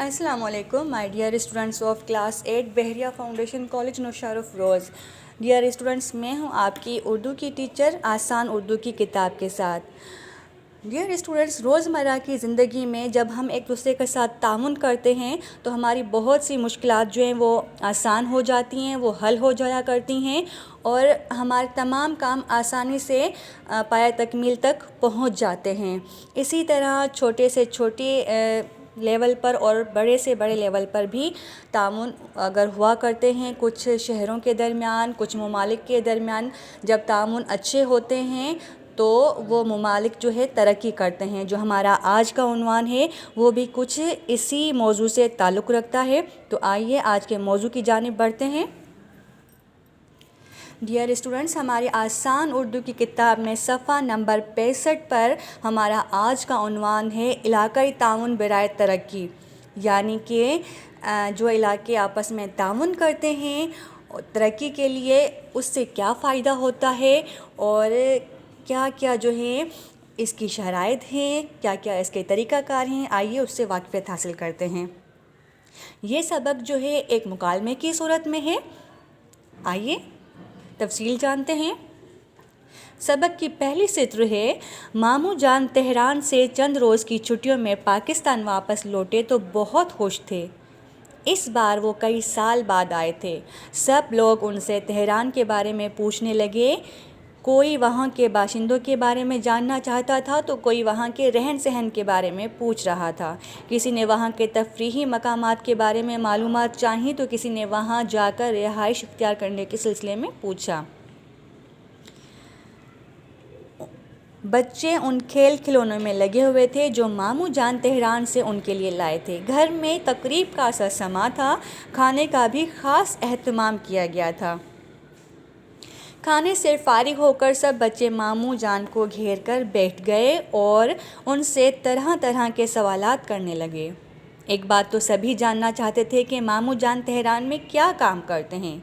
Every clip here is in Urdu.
السلام علیکم my dear students of class 8 بحریہ فاؤنڈیشن کالج نوشہر افروز. ڈیئر اسٹوڈنٹس، میں ہوں آپ کی اردو کی ٹیچر آسان اردو کی کتاب کے ساتھ. ڈیئر اسٹوڈنٹس، روزمرہ کی زندگی میں جب ہم ایک دوسرے کے ساتھ تعاون کرتے ہیں تو ہماری بہت سی مشکلات جو ہیں وہ آسان ہو جاتی ہیں، وہ حل ہو جایا کرتی ہیں اور ہمارے تمام کام آسانی سے پایہ تکمیل تک پہنچ جاتے ہیں. اسی طرح چھوٹے سے چھوٹے لیول پر اور بڑے سے بڑے لیول پر بھی تعاون اگر ہوا کرتے ہیں، کچھ شہروں کے درمیان، کچھ ممالک کے درمیان جب تعاون اچھے ہوتے ہیں تو وہ ممالک جو ہے ترقی کرتے ہیں. جو ہمارا آج کا عنوان ہے وہ بھی کچھ اسی موضوع سے تعلق رکھتا ہے. تو آئیے آج کے موضوع کی جانب بڑھتے ہیں. ڈیئر اسٹوڈنٹس، ہماری آسان اردو کی کتاب میں صفحہ نمبر 65 پر ہمارا آج کا عنوان ہے علاقائی تعاون برائے ترقی. یعنی کہ جو علاقے آپس میں تعاون کرتے ہیں ترقی کے لیے، اس سے کیا فائدہ ہوتا ہے اور کیا کیا جو ہے اس کی شرائط ہیں، کیا کیا اس کے طریقہ کار ہیں. آئیے اس سے واقفیت حاصل کرتے ہیں. یہ سبق جو ہے ایک مکالمے کی صورت میں ہے. آئیے تفصیل جانتے ہیں. سبق کی پہلی سطر ہے: ماموں جان تہران سے چند روز کی چھٹیوں میں پاکستان واپس لوٹے تو بہت خوش تھے. اس بار وہ کئی سال بعد آئے تھے. سب لوگ ان سے تہران کے بارے میں پوچھنے لگے. کوئی وہاں کے باشندوں کے بارے میں جاننا چاہتا تھا تو کوئی وہاں کے رہن سہن کے بارے میں پوچھ رہا تھا. کسی نے وہاں کے تفریحی مقامات کے بارے میں معلومات چاہی تو کسی نے وہاں جا کر رہائش اختیار کرنے کے سلسلے میں پوچھا. بچے ان کھیل کھلونوں میں لگے ہوئے تھے جو ماموں جان تہران سے ان کے لیے لائے تھے. گھر میں تقریب کا سا سما تھا. کھانے کا بھی خاص اہتمام کیا گیا تھا. کھانے سے فارغ ہو کر سب بچے ماموں جان کو گھیر کر بیٹھ گئے اور ان سے طرح طرح کے سوالات کرنے لگے. ایک بات تو سبھی جاننا چاہتے تھے کہ ماموں جان تہران میں کیا کام کرتے ہیں.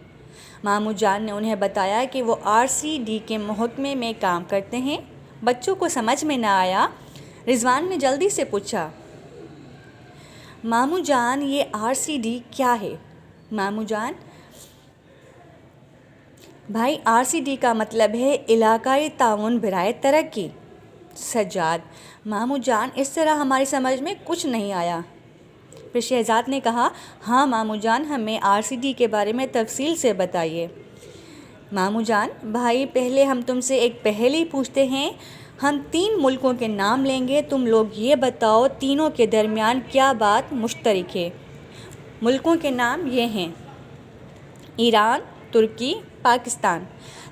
ماموں جان نے انہیں بتایا کہ وہ RCD کے محکمے میں کام کرتے ہیں. بچوں کو سمجھ میں نہ آیا. رضوان نے جلدی سے پوچھا: ماموں جان، یہ RCD کیا ہے؟ ماموں جان: بھائی، RCD کا مطلب ہے علاقائی تعاون برائے ترقی. سجاد: ماموں جان، اس طرح ہماری سمجھ میں کچھ نہیں آیا. پھر شہزاد نے کہا: ہاں ماموں جان، ہمیں RCD کے بارے میں تفصیل سے بتائیے. ماموں جان: بھائی، پہلے ہم تم سے ایک پہیلی پوچھتے ہیں. ہم 3 ملکوں کے نام لیں گے، تم لوگ یہ بتاؤ تینوں کے درمیان کیا بات مشترک ہے. ملکوں کے نام یہ ہیں: ایران، ترکی، پاکستان.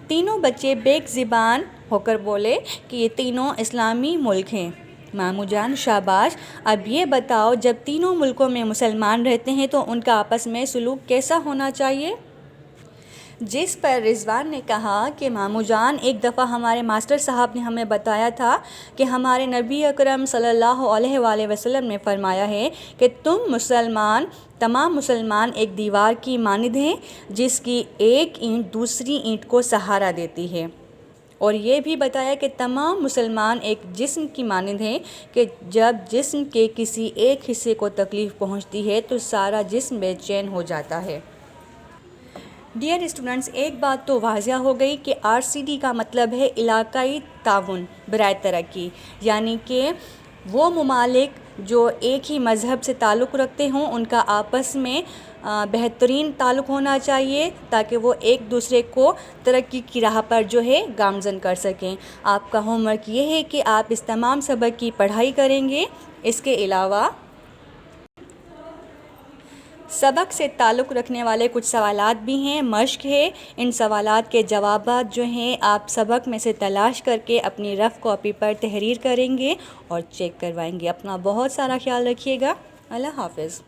تینوں بچے بیک زبان ہو کر بولے کہ یہ تینوں اسلامی ملک ہیں. ماموں جان: شاباش. اب یہ بتاؤ، جب تینوں ملکوں میں مسلمان رہتے ہیں تو ان کا آپس میں سلوک کیسا ہونا چاہیے؟ جس پر رضوان نے کہا کہ ماموں جان، ایک دفعہ ہمارے ماسٹر صاحب نے ہمیں بتایا تھا کہ ہمارے نبی اکرم صلی اللہ علیہ وآلہ وسلم نے فرمایا ہے کہ تمام مسلمان ایک دیوار کی مانند ہیں جس کی ایک اینٹ دوسری اینٹ کو سہارا دیتی ہے. اور یہ بھی بتایا کہ تمام مسلمان ایک جسم کی مانند ہیں کہ جب جسم کے کسی ایک حصے کو تکلیف پہنچتی ہے تو سارا جسم بے چین ہو جاتا ہے. ڈیئر اسٹوڈنٹس، ایک بات تو واضح ہو گئی کہ RCD کا مطلب ہے علاقائی تعاون برائے ترقی. یعنی کہ وہ ممالک جو ایک ہی مذہب سے تعلق رکھتے ہوں ان کا آپس میں بہترین تعلق ہونا چاہیے تاکہ وہ ایک دوسرے کو ترقی کی راہ پر جو ہے گامزن کر سکیں. آپ کا ہوم ورک یہ ہے کہ آپ اس تمام سبق کی پڑھائی کریں گے. اس کے علاوہ سبق سے تعلق رکھنے والے کچھ سوالات بھی ہیں، مشق ہے. ان سوالات کے جوابات جو ہیں آپ سبق میں سے تلاش کر کے اپنی رف کاپی پر تحریر کریں گے اور چیک کروائیں گے. اپنا بہت سارا خیال رکھیے گا. اللہ حافظ.